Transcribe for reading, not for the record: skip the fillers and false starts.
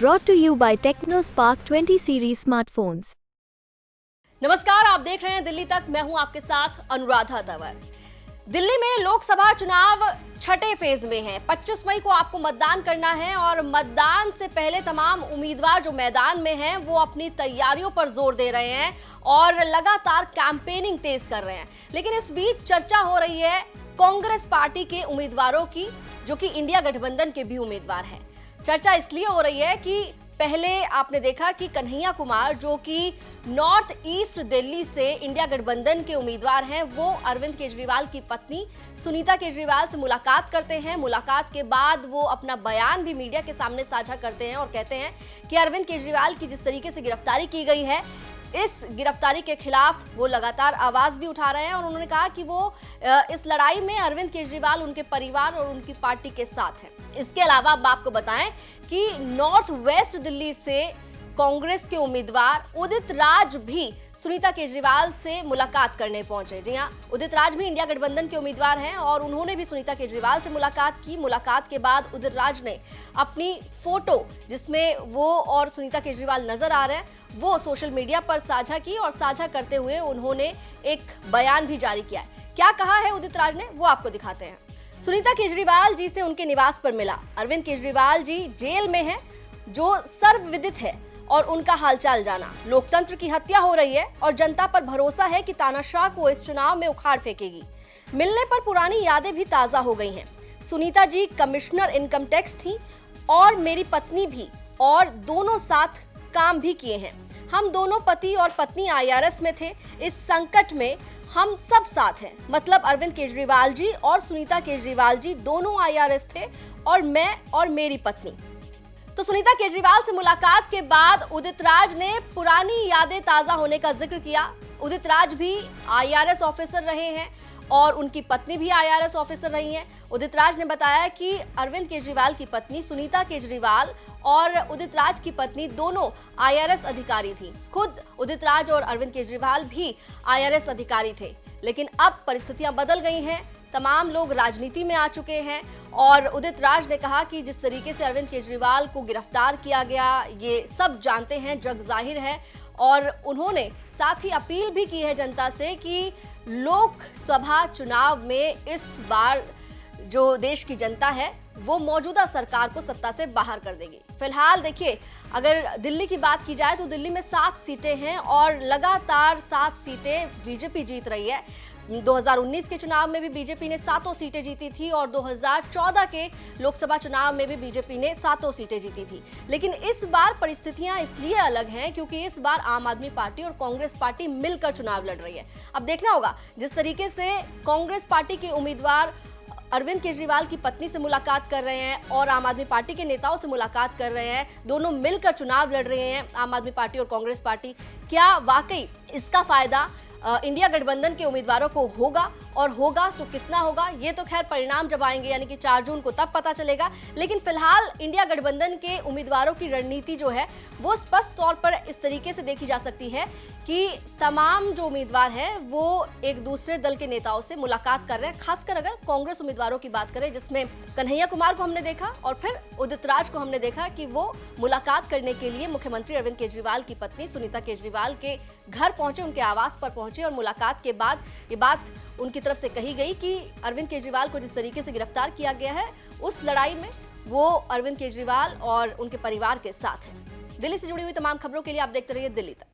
Brought to you by TechnoSpark 20 series smartphones. नमस्कार, आप देख रहे हैं दिल्ली तक। मैं हूं आपके साथ अनुराधा तंवर। दिल्ली में लोकसभा चुनाव छठे फेज में है। 25 मई को आपको मतदान करना है और मतदान से पहले तमाम उम्मीदवार जो मैदान में हैं वो अपनी तैयारियों पर जोर दे रहे हैं और लगातार कैंपेनिंग तेज कर रहे हैं। लेकिन इस बीच चर्चा हो रही है कांग्रेस पार्टी के उम्मीदवारों की, जो कि इंडिया गठबंधन के भी उम्मीदवार हैं। चर्चा इसलिए हो रही है कि पहले आपने देखा कि कन्हैया कुमार, जो कि नॉर्थ ईस्ट दिल्ली से इंडिया गठबंधन के उम्मीदवार हैं, वो अरविंद केजरीवाल की पत्नी सुनीता केजरीवाल से मुलाकात करते हैं। मुलाकात के बाद वो अपना बयान भी मीडिया के सामने साझा करते हैं और कहते हैं कि अरविंद केजरीवाल की जिस तरीके से गिरफ्तारी की गई है, इस गिरफ्तारी के खिलाफ वो लगातार आवाज भी उठा रहे हैं और उन्होंने कहा कि वो इस लड़ाई में अरविंद केजरीवाल, उनके परिवार और उनकी पार्टी के साथ हैं। इसके अलावा अब आपको बताएं कि नॉर्थ वेस्ट दिल्ली से कांग्रेस के उम्मीदवार उदित राज भी सुनीता केजरीवाल से मुलाकात करने पहुंचे। जी हां, उदित राज भी इंडिया गठबंधन के उम्मीदवार हैं और उन्होंने भी सुनीता केजरीवाल से मुलाकात की। मुलाकात के बाद उदित राज ने अपनी फोटो, जिसमें वो और सुनीता केजरीवाल नजर आ रहे हैं, वो सोशल मीडिया पर साझा की और साझा करते हुए उन्होंने एक बयान भी जारी किया है। क्या कहा है उदित राज ने, वो आपको दिखाते हैं। सुनीता केजरीवाल जी से उनके निवास पर मिला। अरविंद केजरीवाल जी जेल में हैं, जो सर्वविदित है, और उनका हालचाल जाना। लोकतंत्र की हत्या हो रही है और जनता पर भरोसा है कि तानाशाह को इस चुनाव में उखाड़ फेंकेगी। मिलने पर पुरानी यादें भी ताजा हो गई हैं। Sunita ji commissioner income tax थी और मेरी पत्नी भी, और दोनों साथ काम भी किए हैं। हम दोनों पति और पत्नी IRS में थे। इस संकट में हम सब साथ हैं। मतलब अरविंद केजरीवाल जी और सुनीता केजरीवाल जी दोनों IRS थे और मैं और मेरी पत्नी। तो सुनीता केजरीवाल से मुलाकात के बाद उदित राज ने पुरानी यादें ताजा होने का जिक्र किया। उदित राज भी IRS ऑफिसर रहे हैं और उनकी पत्नी भी IRS ऑफिसर रही हैं। उदित राज ने बताया कि अरविंद केजरीवाल की पत्नी सुनीता केजरीवाल और उदित राज की पत्नी दोनों IRS अधिकारी थी। खुद उदित राज और अरविंद केजरीवाल भी IRS अधिकारी थे। लेकिन अब परिस्थितियां बदल गई हैं। तमाम लोग राजनीति में आ चुके हैं और उदित राज ने कहा कि जिस तरीके से अरविंद केजरीवाल को गिरफ्तार किया गया, ये सब जानते हैं, जग जाहिर है। और उन्होंने साथ ही अपील भी की है जनता से कि लोकसभा चुनाव में इस बार जो देश की जनता है वो मौजूदा सरकार को सत्ता से बाहर कर देगी। फिलहाल देखिए, अगर दिल्ली की बात की जाए तो दिल्ली में 7 सीटें हैं और लगातार 7 सीटें बीजेपी जीत रही है। 2019 के चुनाव में भी बीजेपी ने 7 सीटें जीती थी और 2014 के लोकसभा चुनाव में भी बीजेपी ने 7 सीटें जीती थी। लेकिन इस बार परिस्थितियां इसलिए अलग हैं क्योंकि इस बार आम आदमी पार्टी और कांग्रेस पार्टी मिलकर चुनाव लड़ रही है। अब देखना होगा, जिस तरीके से कांग्रेस पार्टी के उम्मीदवार अरविंद केजरीवाल की पत्नी से मुलाकात कर रहे हैं और आम आदमी पार्टी के नेताओं से मुलाकात कर रहे हैं, दोनों मिलकर चुनाव लड़ रहे हैं, आम आदमी पार्टी और कांग्रेस पार्टी, क्या वाकई इसका फायदा इंडिया गठबंधन के उम्मीदवारों को होगा, और होगा तो कितना होगा, ये तो खैर परिणाम जब आएंगे यानी कि 4 जून को तब पता चलेगा। लेकिन फिलहाल इंडिया गठबंधन के उम्मीदवारों की रणनीति जो है वो स्पष्ट तौर पर इस तरीके से देखी जा सकती है कि तमाम जो उम्मीदवार हैं वो एक दूसरे दल के नेताओं से मुलाकात कर रहे हैं। खासकर अगर कांग्रेस उम्मीदवारों की बात करें, जिसमें कन्हैया कुमार को हमने देखा और फिर उदित राज को हमने देखा कि वो मुलाकात करने के लिए मुख्यमंत्री अरविंद केजरीवाल की पत्नी सुनीता केजरीवाल के घर पहुंचे, उनके आवास पर पहुंचे। और मुलाकात के बाद ये बात उनकी तरफ से कही गई कि अरविंद केजरीवाल को जिस तरीके से गिरफ्तार किया गया है, उस लड़ाई में वो अरविंद केजरीवाल और उनके परिवार के साथ हैं। दिल्ली से जुड़ी हुई तमाम खबरों के लिए आप देखते रहिए दिल्ली तक।